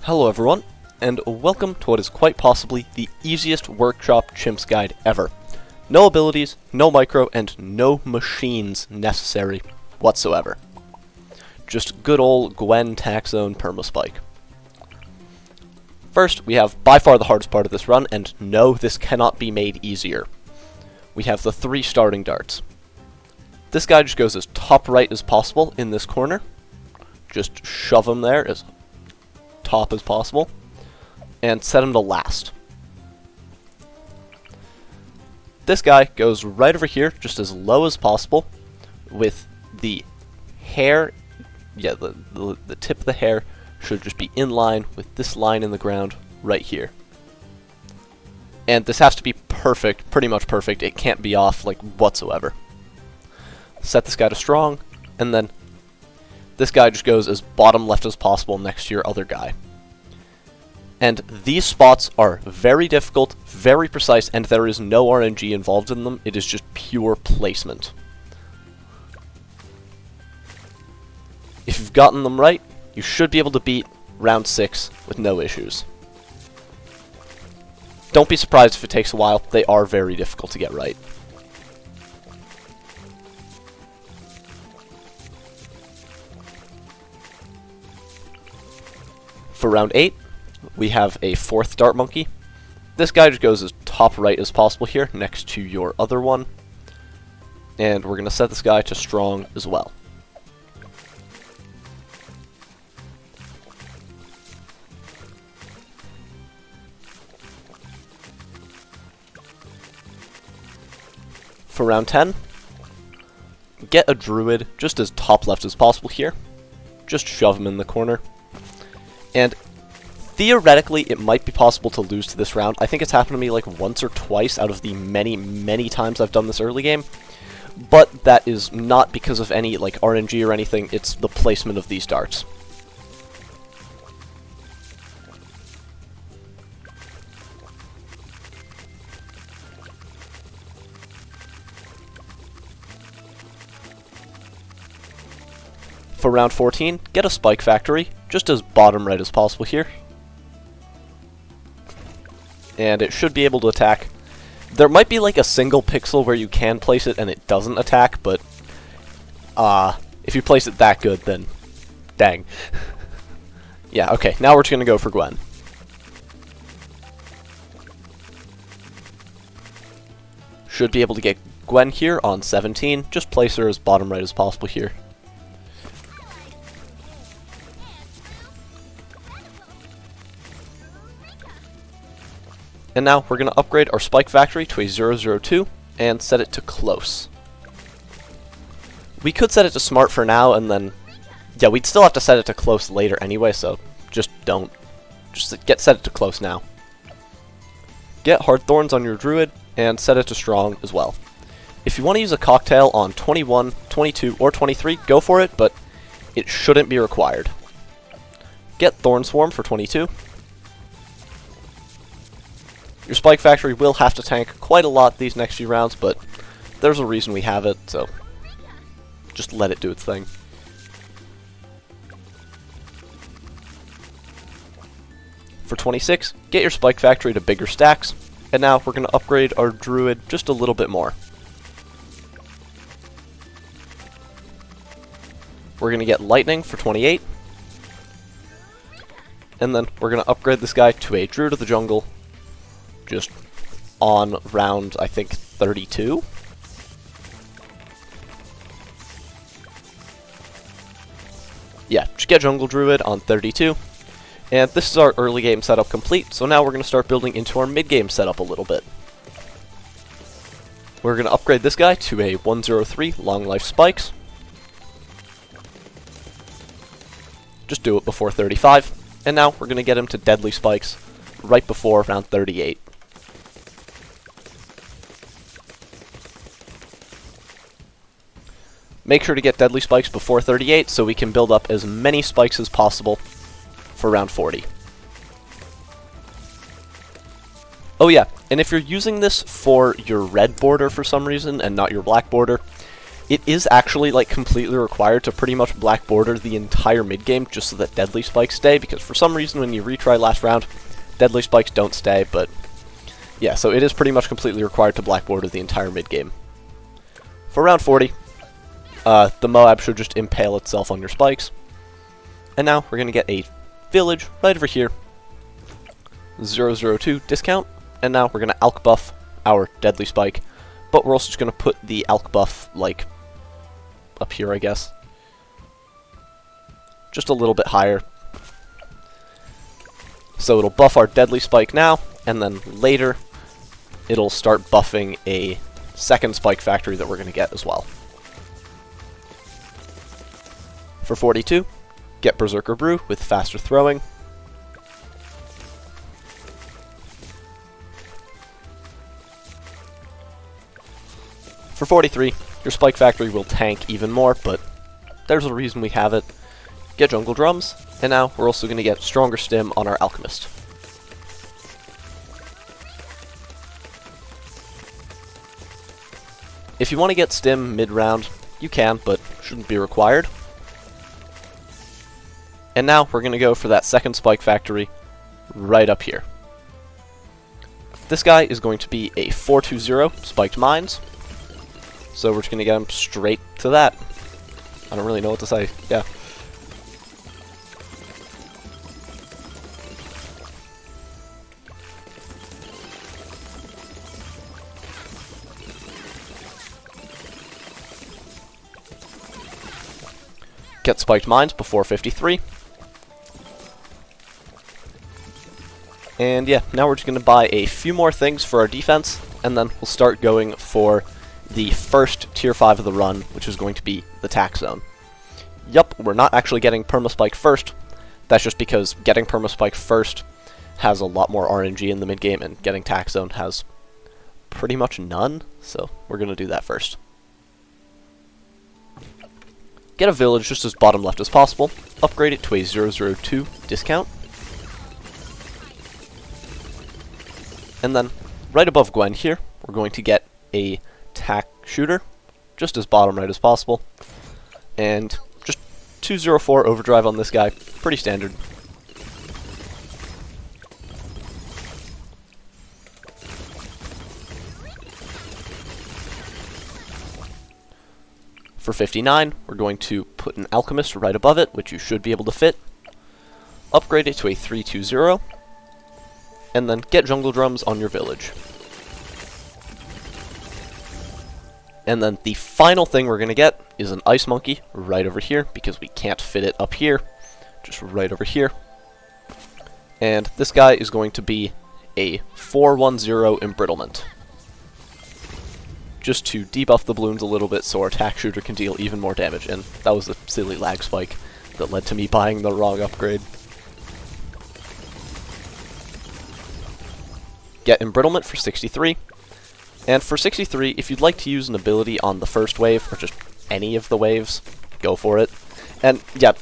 Hello everyone, and welcome to what is quite possibly the easiest workshop chimps guide ever. No abilities, no micro, and no machines necessary whatsoever. Just good old Gwen Tack Zone Perma-spike. First, we have by far the hardest part of this run, and no, this cannot be made easier. We have the 3 starting darts. This guy just goes as top right as possible in this corner. Just shove him there as top as possible, and set him to last. This guy goes right over here, just as low as possible, with the hair, the tip of the hair should just be in line with this line in the ground right here. And this has to be perfect, pretty much perfect. It can't be off, like, whatsoever. Set this guy to strong, and then this guy just goes as bottom left as possible next to your other guy. And these spots are very difficult, very precise, and there is no RNG involved in them. It is just pure placement. If you've gotten them right, you should be able to beat round 6 with no issues. Don't be surprised if it takes a while. They are very difficult to get right. For round 8, we have a 4th dart monkey. This guy just goes as top right as possible here, next to your other one. And we're going to set this guy to strong as well. For round 10, get a druid just as top left as possible here. Just shove him in the corner. And theoretically, it might be possible to lose to this round. I think it's happened to me like once or twice out of the many, many times I've done this early game. But that is not because of any like RNG or anything, it's the placement of these darts. For round 14, get a spike factory, just as bottom right as possible here. And it should be able to attack. There might be like a single pixel where you can place it and it doesn't attack, but if you place it that good, then dang. Yeah, okay, now we're just gonna go for Gwen. Should be able to get Gwen here on 17, just place her as bottom right as possible here. And now we're going to upgrade our spike factory to a 002 and set it to close. We could set it to smart for now and then, yeah, we'd still have to set it to close later anyway, so just don't. Just set it to close now. Get hard thorns on your druid and set it to strong as well. If you want to use a cocktail on 21, 22, or 23, go for it, but it shouldn't be required. Get thorn swarm for 22. Your spike factory will have to tank quite a lot these next few rounds, but there's a reason we have it, so just let it do its thing. For 26, get your spike factory to bigger stacks, and now we're going to upgrade our druid just a little bit more. We're going to get lightning for 28, and then we're going to upgrade this guy to a druid of the jungle just on round, I think, 32. Yeah, just get Jungle Druid on 32. And this is our early game setup complete, so now we're going to start building into our mid game setup a little bit. We're going to upgrade this guy to a 103 long life spikes. Just do it before 35. And now we're going to get him to deadly spikes right before round 38. Make sure to get deadly spikes before 38 so we can build up as many spikes as possible for round 40. Oh yeah, and if you're using this for your red border for some reason and not your black border, It is actually like completely required to pretty much black border the entire mid game just so that deadly spikes stay, because for some reason when you retry last round, deadly spikes don't stay, but yeah, so it is pretty much completely required to black border the entire mid game. For round 40, the Moab should just impale itself on your spikes. And now we're going to get a village right over here, 002 discount, and now we're going to alk buff our deadly spike, but we're also just going to put the alk buff, like, up here, I guess. Just a little bit higher. So it'll buff our deadly spike now, and then later it'll start buffing a second spike factory that we're going to get as well. For 42, get Berserker Brew with faster throwing. For 43, your spike factory will tank even more, but there's a reason we have it. Get Jungle Drums, and now we're also going to get Stronger Stim on our Alchemist. If you want to get Stim mid-round, you can, but shouldn't be required. And now we're going to go for that second spike factory right up here. This guy is going to be a 420 spiked mines, so we're just going to get him straight to that. I don't really know what to say. Yeah. Get spiked mines before 53. And yeah, now we're just going to buy a few more things for our defense, and then we'll start going for the first tier 5 of the run, which is going to be the Tack Zone. Yup, we're not actually getting Perma-spike first. That's just because getting Perma-spike first has a lot more RNG in the mid-game, and getting Tack Zone has pretty much none, so we're going to do that first. Get a village just as bottom left as possible, upgrade it to a 002 discount, and then right above Gwen here, we're going to get a Tack shooter, just as bottom right as possible, and just 204 overdrive on this guy, pretty standard. For 59, we're going to put an Alchemist right above it, which you should be able to fit, upgrade it to a 320, and then get Jungle Drums on your village. And then the final thing we're going to get is an Ice Monkey right over here, because we can't fit it up here, just right over here. And this guy is going to be a 410 Embrittlement, just to debuff the Bloons a little bit so our Tack Shooter can deal even more damage, and that was a silly lag spike that led to me buying the wrong upgrade. Get Embrittlement for 63, and for 63, if you'd like to use an ability on the first wave, or just any of the waves, go for it. And yeah,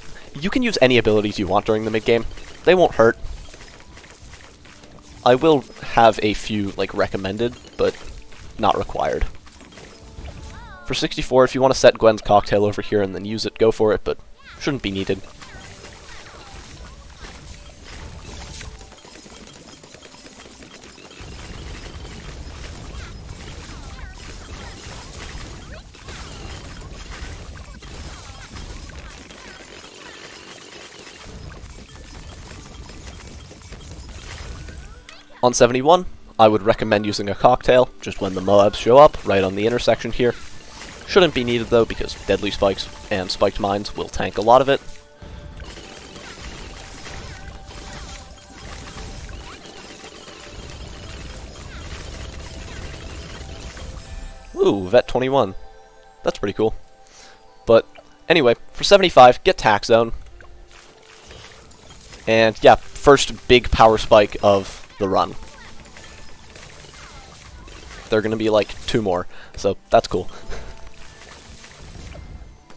you can use any abilities you want during the mid-game. They won't hurt. I will have a few, like, recommended, but not required. For 64, if you want to set Gwen's Cocktail over here and then use it, go for it, but shouldn't be needed. On 71, I would recommend using a Cocktail, just when the Moabs show up, right on the intersection here. Shouldn't be needed though, because Deadly Spikes and Spiked Mines will tank a lot of it. Ooh, Vet 21. That's pretty cool. But anyway, for 75, get Tack Zone. And yeah, first big power spike of the run. They're going to be like 2 more, so that's cool.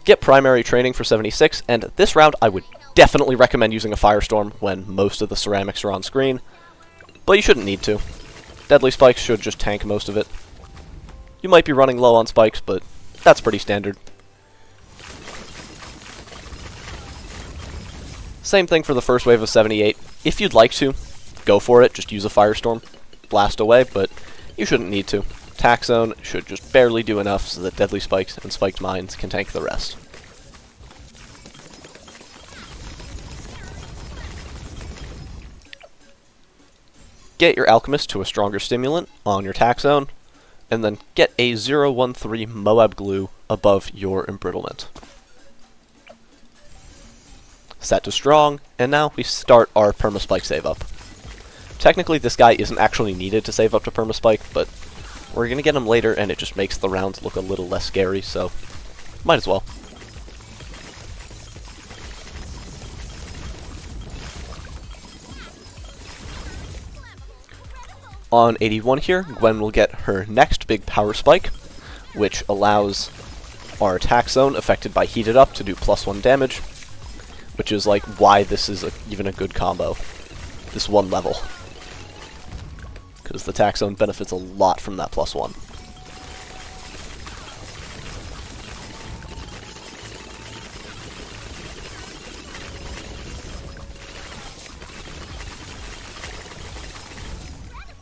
Get primary training for 76, and this round I would definitely recommend using a Firestorm when most of the ceramics are on screen, but you shouldn't need to. Deadly Spikes should just tank most of it. You might be running low on spikes, but that's pretty standard. Same thing for the first wave of 78. If you'd like to, go for it, just use a Firestorm, blast away, but you shouldn't need to. Tack Zone should just barely do enough so that Deadly Spikes and Spiked Mines can tank the rest. Get your Alchemist to a stronger stimulant on your Tack Zone, and then get a 013 Moab Glue above your Embrittlement. Set to strong, and now we start our Perma-spike save up. Technically this guy isn't actually needed to save up to Perma-spike, but we're going to get him later and it just makes the rounds look a little less scary, so might as well. On 81 here, Gwen will get her next big power spike, which allows our attack zone affected by Heated Up to do +1 damage, which is like why this is even a good combo, this one level. Because the attack zone benefits a lot from that +1.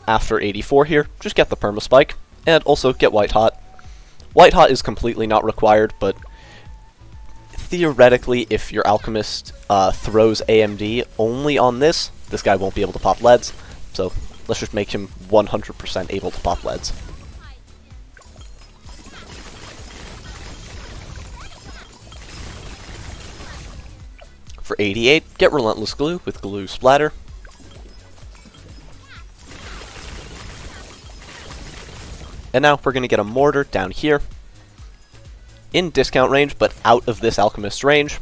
After 84 here, just get the Perma-spike, and also get White Hot. White Hot is completely not required, but theoretically, if your Alchemist throws AMD only on this guy won't be able to pop leads, so let's just make him 100% able to pop leads. For 88, get Relentless Glue with Glue Splatter. And now we're going to get a Mortar down here, in discount range, but out of this Alchemist's range.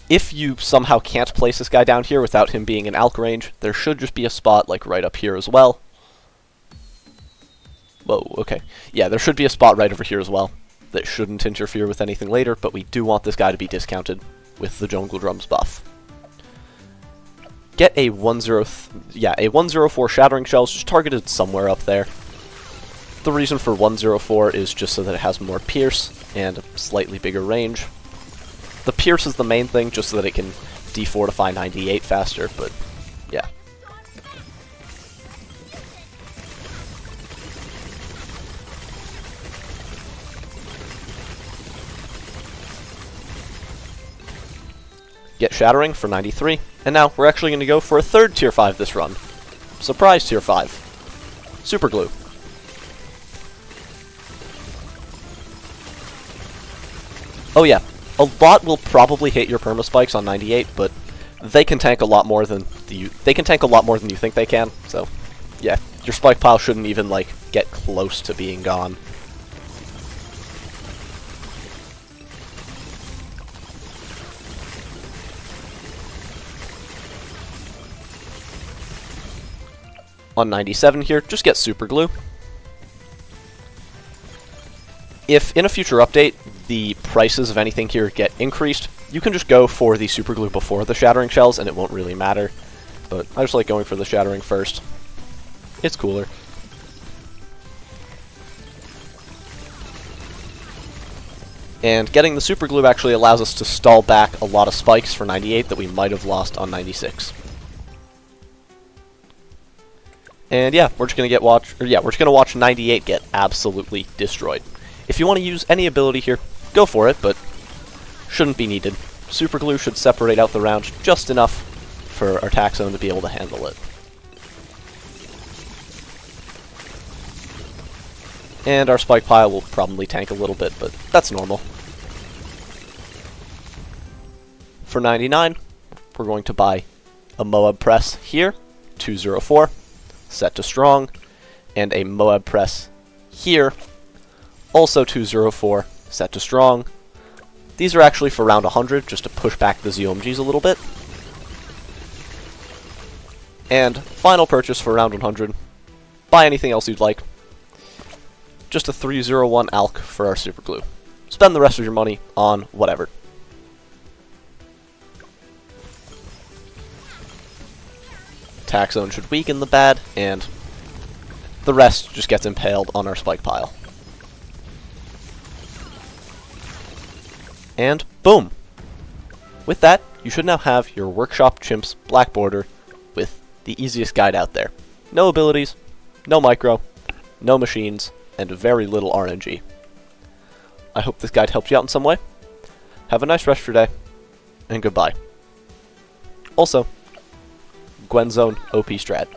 If you somehow can't place this guy down here without him being in Alch range, there should just be a spot like right up here as well. Whoa, okay. Yeah, there should be a spot right over here as well that shouldn't interfere with anything later, but we do want this guy to be discounted with the Jungle Drums buff. Get a 104 Shattering Shells, just targeted somewhere up there. The reason for 104 is just so that it has more Pierce and a slightly bigger range. The Pierce is the main thing, just so that it can defortify 98 faster, but yeah. Get Shattering for 93, and now we're actually going to go for a third Tier 5 this run. Surprise Tier 5. Super Glue. Oh yeah, a lot will probably hit your Perma-spikes on 98, but they can tank a lot more than you think they can. So, yeah, your spike pile shouldn't even like get close to being gone. On 97 here, just get Super Glue. If in a future update the prices of anything here get increased, you can just go for the Super Glue before the Shattering Shells and it won't really matter. But I just like going for the Shattering first. It's cooler. And getting the Super Glue actually allows us to stall back a lot of spikes for 98 that we might have lost on 96. And yeah, we're just gonna watch 98 get absolutely destroyed. If you want to use any ability here, go for it, but shouldn't be needed. Super Glue should separate out the round just enough for our attack zone to be able to handle it. And our spike pile will probably tank a little bit, but that's normal. For 99, we're going to buy a Moab Press here, 204, set to strong, and a Moab Press here, also 204, set to strong. These are actually for round 100, just to push back the ZOMGs a little bit. And final purchase for round 100. Buy anything else you'd like. Just a 301 Alch for our Super Glue. Spend the rest of your money on whatever. Tack Zone should weaken the bad, and the rest just gets impaled on our spike pile. And boom! With that, you should now have your Workshop Chimps black border with the easiest guide out there. No abilities, no micro, no machines, and very little RNG. I hope this guide helped you out in some way. Have a nice rest of your day, and goodbye. Also, Gwen Zone OP strat.